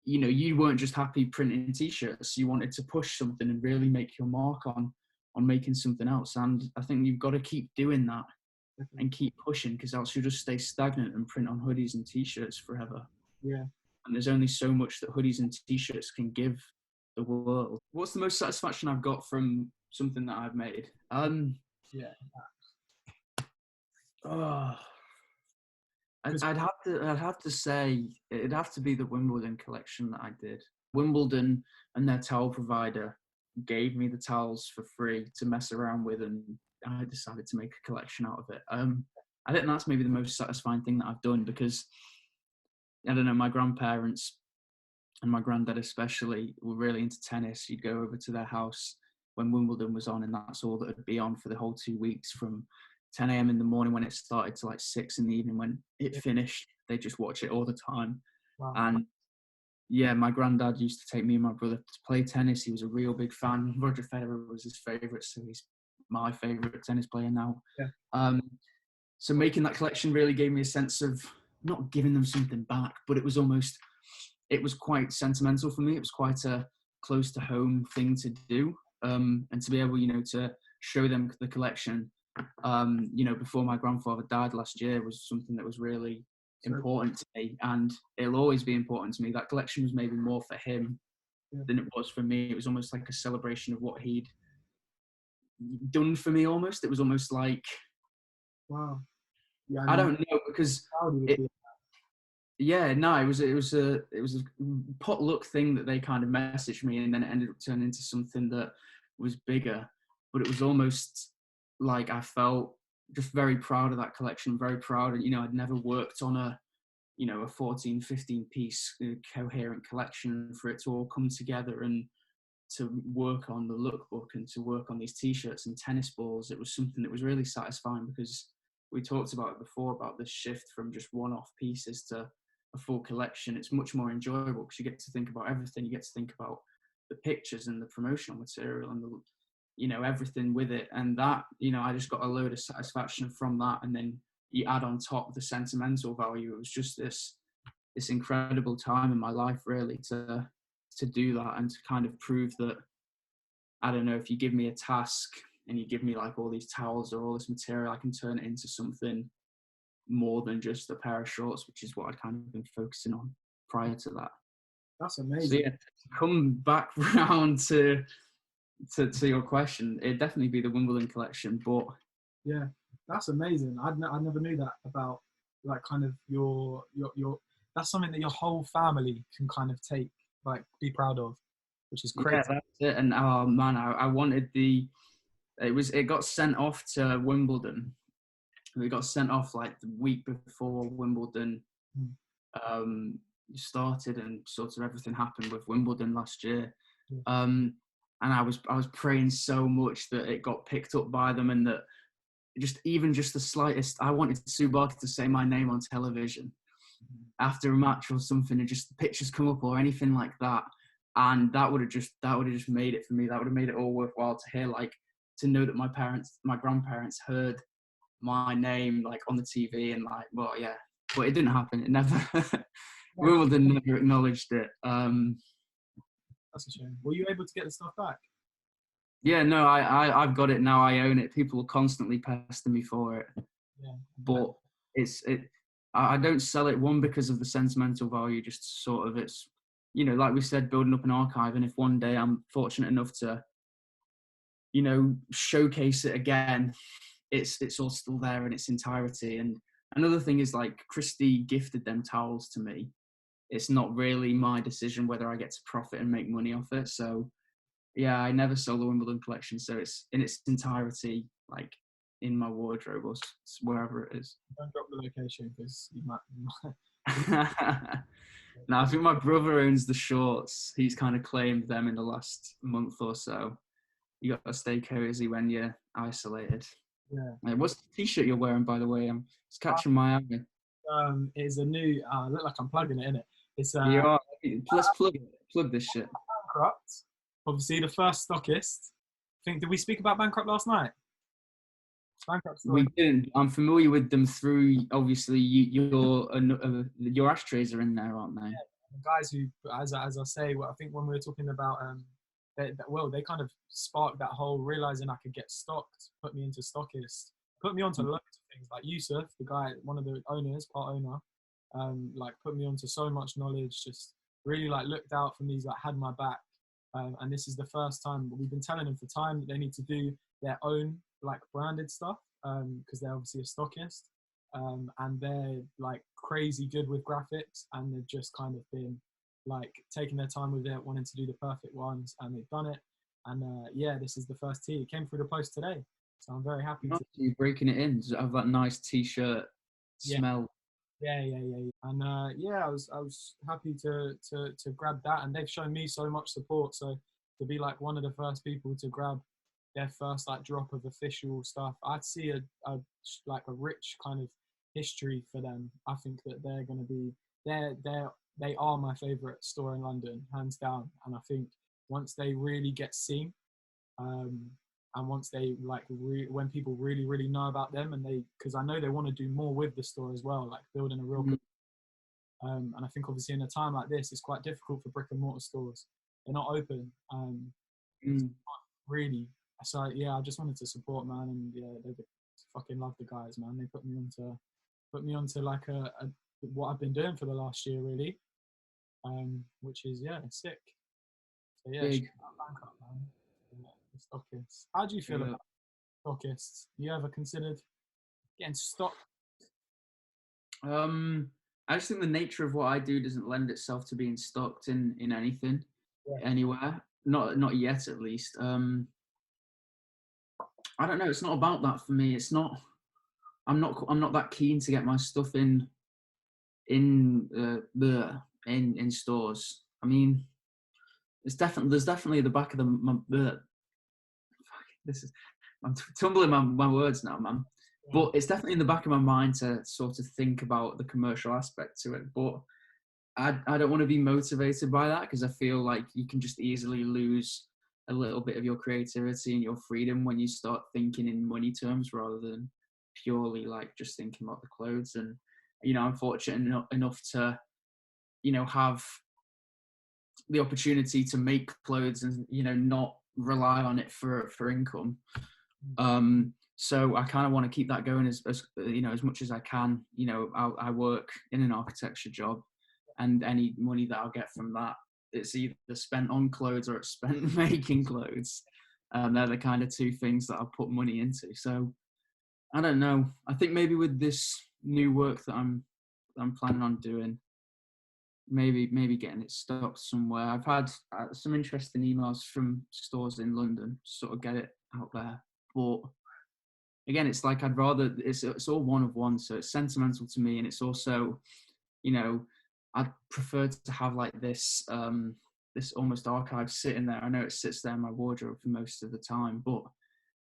you weren't just happy printing t-shirts. You wanted to push something and really make your mark on making something else. And I think you've got to keep doing that. Definitely. And keep pushing, because else you'll just stay stagnant and print on hoodies and t-shirts forever. Yeah. And there's only so much that hoodies and t-shirts can give the world. What's the most satisfaction I've got from something that I've made? Yeah. I'd have to say it'd have to be the Wimbledon collection that I did. Wimbledon and their towel provider gave me the towels for free to mess around with, and I decided to make a collection out of it. I think that's maybe the most satisfying thing that I've done, because I don't know, my grandparents and my granddad especially were really into tennis. You'd go over to their house when Wimbledon was on, and that's all that would be on for the whole 2 weeks, from 10 a.m. in the morning when it started to like 6 in the evening when it finished. They just watch it all the time. Wow. And yeah, my granddad used to take me and my brother to play tennis. He was a real big fan. Roger Federer was his favourite, so he's my favourite tennis player now. Yeah. So making that collection really gave me a sense of not giving them something back, but it was quite sentimental for me. It was quite a close to home thing to do. And to be able, to show them the collection, before my grandfather died last year, was something that was really important to me, and it'll always be important to me. That collection was maybe more for him than it was for me. It was almost like a celebration of what he'd done for me. Almost, it was almost like, wow. Yeah, I don't know, because it was a potluck thing that they kind of messaged me, and then it ended up turning into something that was bigger. But it was almost like I felt just very proud of that collection, very proud. I'd never worked on a 14, 15 piece coherent collection for it to all come together and to work on the lookbook and to work on these t-shirts and tennis balls, it was something that was really satisfying, because we talked about it before, about the shift from just one-off pieces to a full collection. It's much more enjoyable because you get to think about everything. You get to think about the pictures and the promotional material and the, you know, everything with it. And that, you know, I just got a load of satisfaction from that. And then you add on top the sentimental value. It was just this incredible time in my life, really, to do that and to kind of prove that, I don't know, if you give me a task and you give me like all these towels or all this material, I can turn it into something more than just a pair of shorts, which is what I'd kind of been focusing on prior to that. That's amazing. So yeah, to come back round to your question, it'd definitely be the Wimbledon collection. But yeah, that's amazing. I never knew that about, like, kind of your that's something that your whole family can kind of take, like, be proud of, which is crazy. yeah, that's it. And oh man, I wanted it got sent off to Wimbledon. It got sent off like the week before Wimbledon started, and sort of everything happened with Wimbledon last year. And I was praying so much that it got picked up by them, and that just the slightest, I wanted Tsubaki to say my name on television after a match or something, and just the pictures come up or anything like that. And that would have just made it for me. That would have made it all worthwhile to hear, like, to know that my grandparents heard my name, like, on the TV, and like, well, yeah, but it didn't happen. It never, Wimbledon never acknowledged it. That's a shame. Were you able to get the stuff back? Yeah, no, I've got it now. I own it. People will constantly pester me for it. Yeah. But I don't sell it, one, because of the sentimental value, just sort of, it's, you know, like we said, building up an archive. And if one day I'm fortunate enough to, you know, showcase it again, it's all still there in its entirety. And another thing is, like, Christy gifted them towels to me. It's not really my decision whether I get to profit and make money off it. So yeah, I never sold the Wimbledon collection, so it's in its entirety, like, in my wardrobe or wherever it is. Don't drop the location, because you might. No, I think my brother owns the shorts. He's kind of claimed them in the last month or so. You got to stay cozy when you're isolated. Yeah. What's the t-shirt you're wearing, by the way? It's catching my eye. It's a new. I look like I'm plugging it in it. It's You are. Let's plug this shit. Bankrupt. Obviously, the first stockist. Did we speak about Bankrupt last night? Bankrupt. We didn't. I'm familiar with them through, obviously, your ashtrays are in there, aren't they? Yeah, the guys who, as I say, I think when we were talking about, they kind of sparked that whole realizing I could get stocked, put me into stockist, put me onto loads of things, like Yusuf, the guy, one of the owners, part owner, like, put me onto so much knowledge, just really, like, looked out for me, like, had my back. And this is the first time. We've been telling them for time that they need to do their own, like, branded stuff, because they're obviously a stockist, and they're, like, crazy good with graphics, and they've just kind of been, like, taking their time with it, wanting to do the perfect ones, and they've done it. And yeah, this is the first tee. It came through the post today, so I'm very happy. You breaking it in? Does it have that nice t-shirt smell? Yeah. And yeah, I was happy to grab that, and they've shown me so much support. So to be, like, one of the first people to grab their first, like, drop of official stuff, I'd see a rich kind of history for them. I think that they're going to be they are my favorite store in London, hands down. And I think once they really get seen, and once they, like, when people really know about them, and because I know they want to do more with the store as well, like building a real and I think obviously in a time like this, it's quite difficult for brick and mortar stores. They're not open, really. So yeah, I just wanted to support, man. And yeah, they fucking love the guys, man. They put me onto like what I've been doing for the last year, really, which is, yeah, sick. So yeah, Bangkok, man. The stockists. How do you feel about stockists? You ever considered getting stocked? I just think the nature of what I do doesn't lend itself to being stocked in anything, anywhere. Not yet, at least. I don't know. It's not about that for me. It's not. I'm not that keen to get my stuff in stores. I mean, there's definitely the back of I'm tumbling my words now, man. But it's definitely in the back of my mind to sort of think about the commercial aspect to it. But I don't want to be motivated by that, because I feel like you can just easily lose a little bit of your creativity and your freedom when you start thinking in money terms rather than purely like just thinking about the clothes. And, you know, I'm fortunate enough to, you know, have the opportunity to make clothes and, you know, not rely on it for income. So I kind of want to keep that going as you know, as much as I can. You know, I work in an architecture job, and any money that I'll get from that, it's either spent on clothes or it's spent making clothes. They're the kind of two things that I'll put money into. So I don't know. I think maybe with this new work that I'm planning on doing, maybe getting it stocked somewhere. I've had some interesting emails from stores in London to sort of get it out there. But again, it's like I'd rather, it's all one of one, so it's sentimental to me, and it's also, you know, I'd prefer to have like this this almost archive sitting there. I know it sits there in my wardrobe for most of the time, but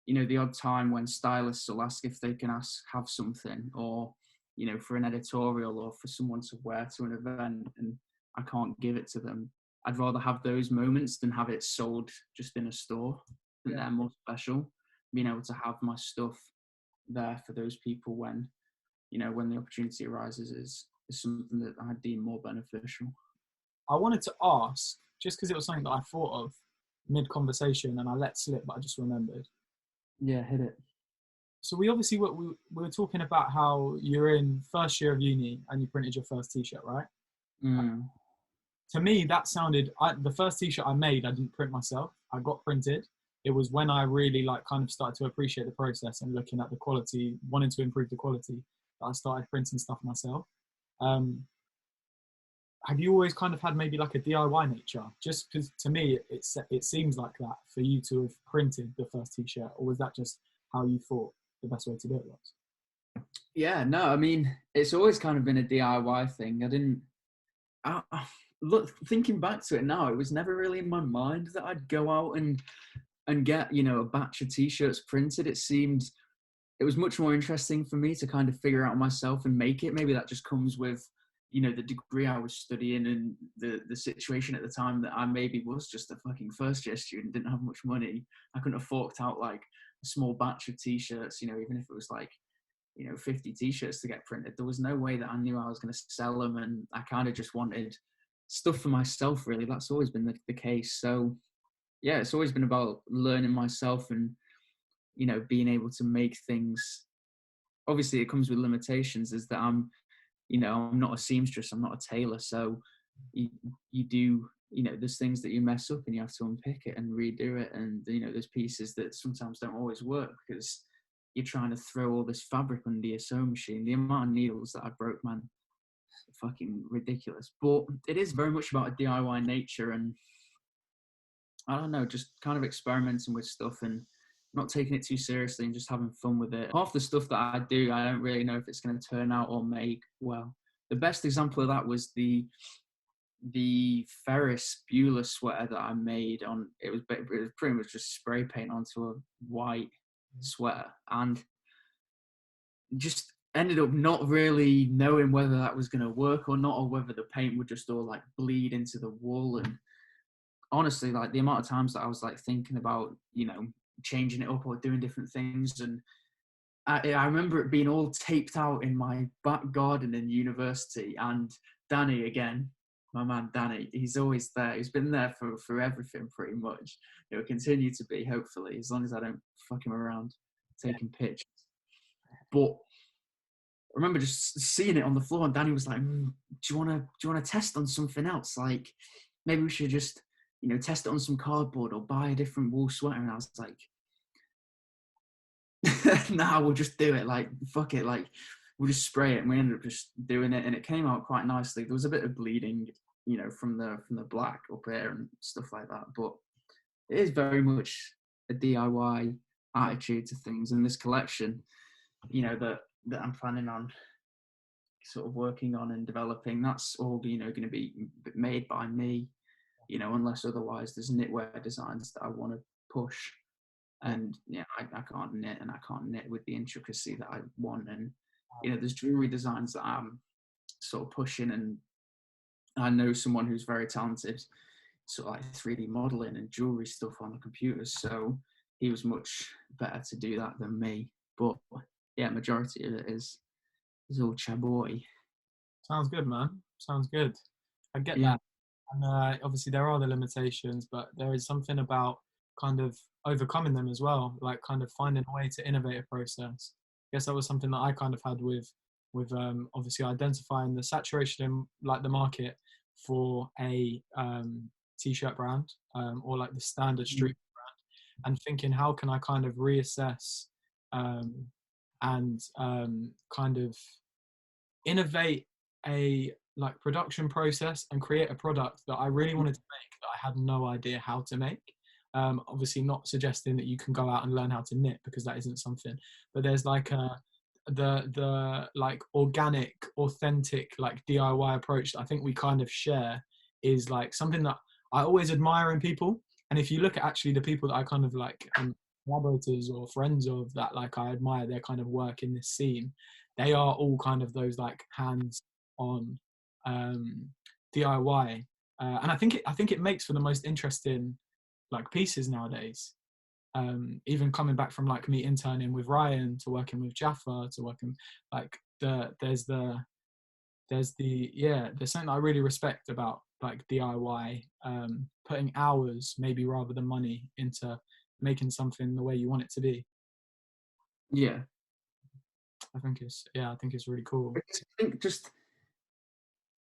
you know, the odd time when stylists will ask if they can have something, or you know, for an editorial or for someone to wear to an event, and I can't give it to them. I'd rather have those moments than have it sold just in a store. And they're more special. Being able to have my stuff there for those people when, you know, when the opportunity arises is something that I deem more beneficial. I wanted to ask, just because it was something that I thought of mid-conversation and I let slip, but I just remembered. Yeah, hit it. So we obviously we were talking about how you're in first year of uni and you printed your first t-shirt, right? To me, that sounded, the first t-shirt I made, I didn't print myself. I got printed. It was when I really like kind of started to appreciate the process and looking at the quality, wanting to improve the quality, that I started printing stuff myself. Have you always kind of had maybe like a DIY nature? Just because to me, it seems like that for you to have printed the first t-shirt, or was that just how you thought the best way to do it was? Yeah, no, I mean, it's always kind of been a DIY thing. Look, thinking back to it now, it was never really in my mind that I'd go out and get, you know, a batch of t-shirts printed. It was much more interesting for me to kind of figure out myself and make it. Maybe that just comes with, you know, the degree I was studying and the situation at the time that I maybe was just a fucking first year student, didn't have much money. I couldn't have forked out like a small batch of t-shirts, you know, even if it was like, you know, 50 t-shirts to get printed. There was no way that I knew I was going to sell them, and I kind of just wanted stuff for myself, really. That's always been the case. So yeah, it's always been about learning myself and, you know, being able to make things. Obviously it comes with limitations, is that I'm not a seamstress, I'm not a tailor, so you do, you know, there's things that you mess up and you have to unpick it and redo it, and you know, there's pieces that sometimes don't always work because you're trying to throw all this fabric under your sewing machine. The amount of needles that I broke, man, fucking ridiculous. But it is very much about a DIY nature, and I don't know, just kind of experimenting with stuff and not taking it too seriously and just having fun with it. Half the stuff that I do, I don't really know if it's going to turn out or make well. The best example of that was the Ferris Bueller sweater that I made on, it was pretty much just spray paint onto a white sweater, and just ended up not really knowing whether that was going to work or not, or whether the paint would just all like bleed into the wool. And honestly, like the amount of times that I was like thinking about, you know, changing it up or doing different things, and I remember it being all taped out in my back garden in university. And Danny, again, my man Danny, he's always there. He's been there for everything pretty much. He'll continue to be, hopefully, as long as I don't fuck him around taking pictures. But I remember just seeing it on the floor, and Danny was like, do you want to test on something else? Like, maybe we should just, you know, test it on some cardboard or buy a different wool sweater. And I was like, nah, we'll just do it. Like, fuck it. Like, we'll just spray it. And we ended up just doing it, and it came out quite nicely. There was a bit of bleeding, you know, from the black up here and stuff like that. But it is very much a DIY attitude to things. And this collection, you know, that I'm planning on sort of working on and developing, that's all, you know, going to be made by me. you know, unless otherwise there's knitwear designs that I want to push. And yeah, I can't knit, and I can't knit with the intricacy that I want. And, you know, there's jewelry designs that I'm sort of pushing, and I know someone who's very talented, sort of like 3D modeling and jewelry stuff on the computer. So he was much better to do that than me. But yeah, majority of it is all chaboy. Sounds good, man. Sounds good. I get Yeah. that. And obviously there are the limitations, but there is something about kind of overcoming them as well, like kind of finding a way to innovate a process. I guess that was something that I kind of had with obviously identifying the saturation in like the market for a t-shirt brand, or like the standard street brand, and thinking how can I kind of reassess and kind of innovate a like production process and create a product that I really wanted to make that I had no idea how to make. Obviously not suggesting that you can go out and learn how to knit, because that isn't something, but there's like the like organic, authentic, like DIY approach that I think we kind of share, is like something that I always admire in people. And if you look at actually the people that I kind of like collaborators or friends of that, like I admire their kind of work in this scene, they are all kind of those like hands on DIY, and I think it makes for the most interesting like pieces nowadays. Even coming back from like me interning with Ryan to working with Jaffa to working like there's something I really respect about like DIY, putting hours maybe rather than money into making something the way you want it to be. Yeah. I think it's really cool. I think just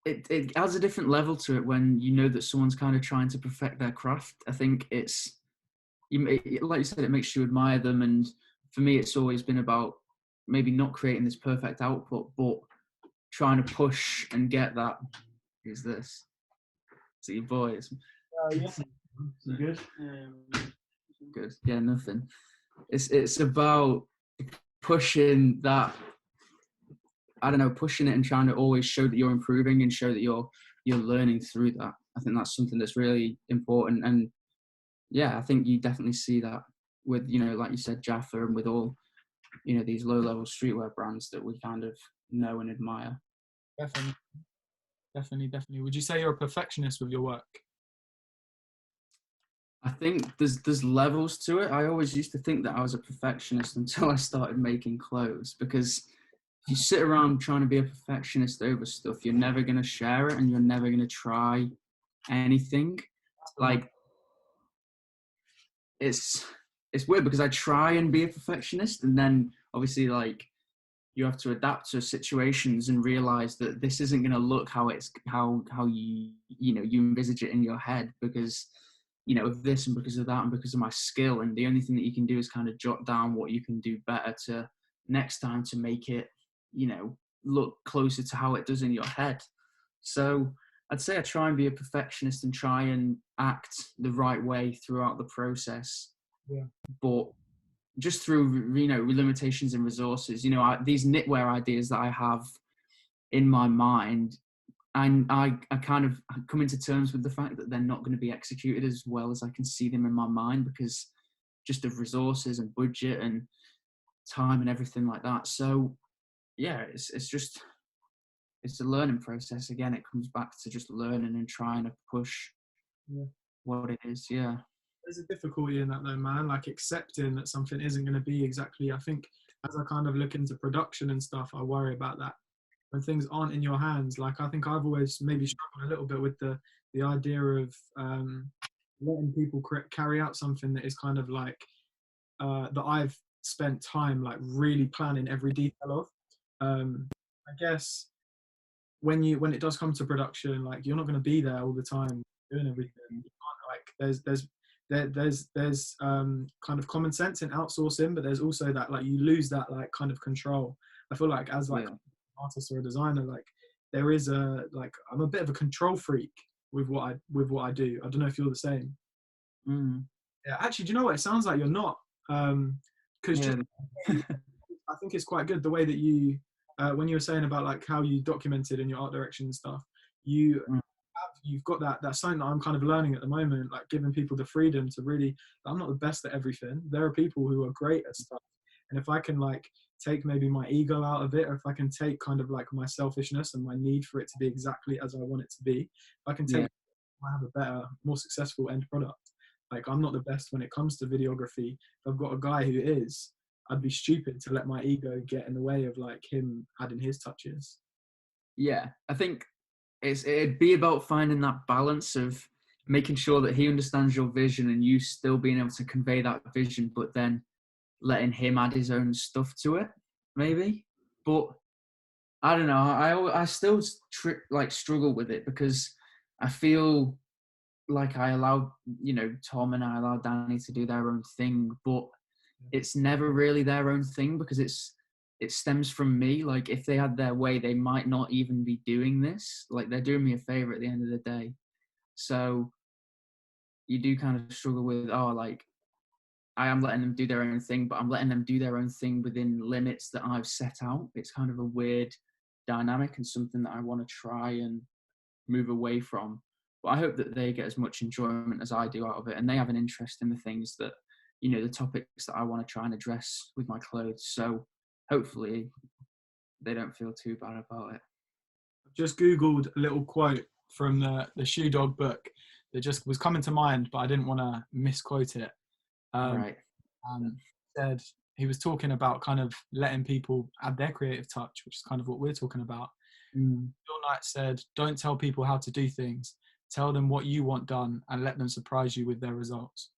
it adds a different level to it when you know that someone's kind of trying to perfect their craft. I think it's, like you said, it makes you admire them. And for me, it's always been about maybe not creating this perfect output, but trying to push and get that. Who's this? Is it your boys? Yes. Good. Good. Yeah, nothing. It's about pushing that. I don't know, pushing it and trying to always show that you're improving and show that you're learning through that. I think that's something that's really important. And yeah, I think you definitely see that with, you know, like you said, Jaffa, and with all, you know, these low-level streetwear brands that we kind of know and admire. Definitely. Would you say you're a perfectionist with your work? I think there's levels to it. I always used to think that I was a perfectionist until I started making clothes, because if you sit around trying to be a perfectionist over stuff, you're never going to share it and you're never going to try anything. Like, it's weird because I try and be a perfectionist, and then obviously like you have to adapt to situations and realize that this isn't going to look how you envisage it in your head, because you know of this and because of that and because of my skill. And the only thing that you can do is kind of jot down what you can do better to next time to make it, you know, look closer to how it does in your head. So I'd say I try and be a perfectionist and try and act the right way throughout the process. Yeah. But just through, you know, limitations and resources, you know, these knitwear ideas that I have in my mind, and I kind of come into terms with the fact that they're not going to be executed as well as I can see them in my mind, because just of resources and budget and time and everything like that. So yeah, it's a learning process. Again, it comes back to just learning and trying to push what it is. Yeah. There's a difficulty in that though, man, like accepting that something isn't going to be exactly, I think as I kind of look into production and stuff, I worry about that when things aren't in your hands. Like I think I've always maybe struggled a little bit with the idea of letting people carry out something that is kind of like that I've spent time like really planning every detail of. I guess when it does come to production, like you're not going to be there all the time doing everything. You can't, like there's kind of common sense in outsourcing, but there's also that like you lose that like kind of control. I feel like as like an artist or a designer, like there is I'm a bit of a control freak with what I do. I don't know if you're the same. Yeah, actually, do you know what? It sounds like you're not. Because I think it's quite good the way that you, when you were saying about like how you documented in your art direction and stuff, you have you've got that's something that I'm kind of learning at the moment, like giving people the freedom to really, I'm not the best at everything. There are people who are great at stuff. And if I can like take maybe my ego out of it, or if I can take kind of like my selfishness and my need for it to be exactly as I want it to be, if I can take, I have a better, more successful end product. Like I'm not the best when it comes to videography. If I've got a guy who is, I'd be stupid to let my ego get in the way of like him adding his touches. Yeah, I think it'd be about finding that balance of making sure that he understands your vision and you still being able to convey that vision, but then letting him add his own stuff to it, maybe. But I don't know. I still struggle with it because I feel like I allow, Tom and I allow Danny to do their own thing, but it's never really their own thing because it stems from me. Like if they had their way, they might not even be doing this. Like they're doing me a favor at the end of the day. So you do kind of struggle with, I am letting them do their own thing, but I'm letting them do their own thing within limits that I've set out. It's kind of a weird dynamic and something that I want to try and move away from. But I hope that they get as much enjoyment as I do out of it, and they have an interest in the things that, the topics that I want to try and address with my clothes. So hopefully they don't feel too bad about it. I've just Googled a little quote from the Shoe Dog book that just was coming to mind, but I didn't want to misquote it. Right. Said he was talking about kind of letting people add their creative touch, which is kind of what we're talking about. Bill Knight said, "Don't tell people how to do things. Tell them what you want done, and let them surprise you with their results."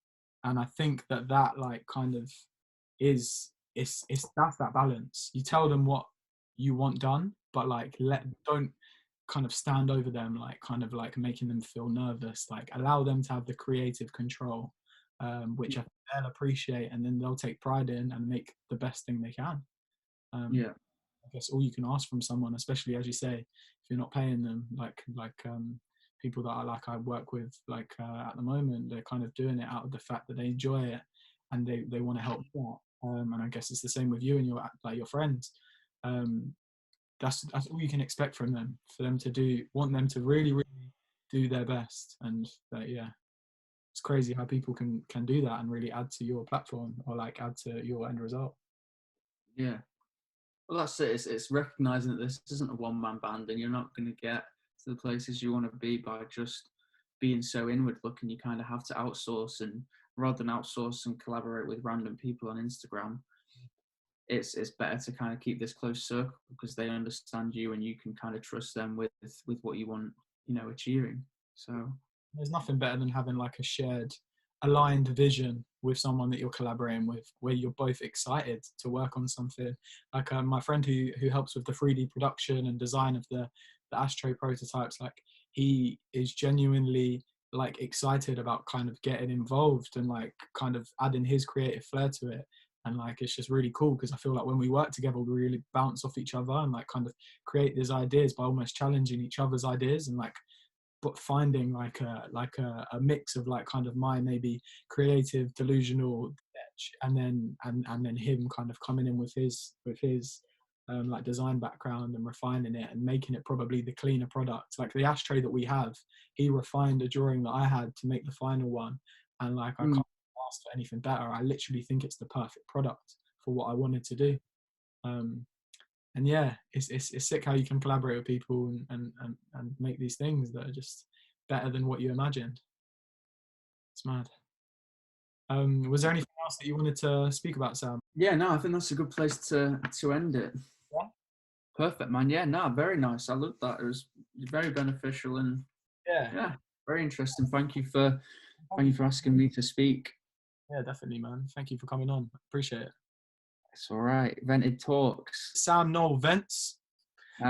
And I think that like kind of is that's that balance. You tell them what you want done, but like don't kind of stand over them, like kind of like making them feel nervous. Like allow them to have the creative control. Which I think they'll appreciate, and then they'll take pride in and make the best thing they can. I guess all you can ask from someone, especially as you say, if you're not paying them, like people that I work with, at the moment, they're kind of doing it out of the fact that they enjoy it and they want to help out. And I guess it's the same with you and your friends. That's all you can expect from them, for them to want them to really, really do their best. And it's crazy how people can do that and really add to your platform or like add to your end result. Yeah. Well, that's it. It's recognizing that this isn't a one-man band and you're not going to get to the places you want to be by just being so inward looking. You kind of have to outsource, and rather than outsource and collaborate with random people on Instagram, it's better to kind of keep this close circle because they understand you and you can kind of trust them with what you want, achieving. So there's nothing better than having like a shared, aligned vision with someone that you're collaborating with, where you're both excited to work on something. Like my friend who helps with the 3D production and design of the ashtray prototypes, like he is genuinely like excited about kind of getting involved and like kind of adding his creative flair to it. And like it's just really cool because I feel like when we work together, we really bounce off each other and like kind of create these ideas by almost challenging each other's ideas, and like but finding like a mix of like kind of my maybe creative delusional sketch and then him kind of coming in with his like design background and refining it and making it probably the cleaner product. Like the ashtray that we have, he refined a drawing that I had to make the final one, and like I can't ask for anything better. I literally think it's the perfect product for what I wanted to do. And yeah, it's sick how you can collaborate with people and make these things that are just better than what you imagined. It's mad. Was there anything else that you wanted to speak about, Sam? Yeah, no, I think that's a good place to end it. Yeah. Perfect, man. Yeah, no, very nice. I loved that. It was very beneficial and yeah, very interesting. Thank you for asking me to speak. Yeah, definitely, man. Thank you for coming on. Appreciate it. It's all right. Vented Talks. Sam Nowell Vents.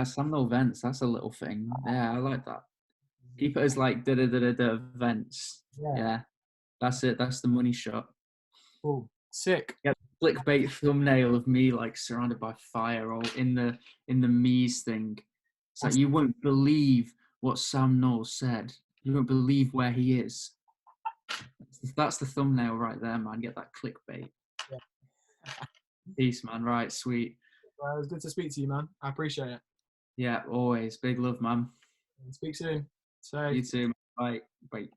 Sam Nowell Vents. That's a little thing. Yeah, I like that. Keep it as like da vents. Yeah, that's it. That's the money shot. Oh, sick. Yeah, clickbait thumbnail of me like surrounded by fire or in the Mies thing. It's like you won't believe what Sam Nowell said. You won't believe where he is. That's the thumbnail right there, man. Get that clickbait. Yeah. Peace, man. Right, sweet. Well, it was good to speak to you, man. I appreciate it. Yeah, always. Big love, man. Speak soon. So You too. Bye. Bye.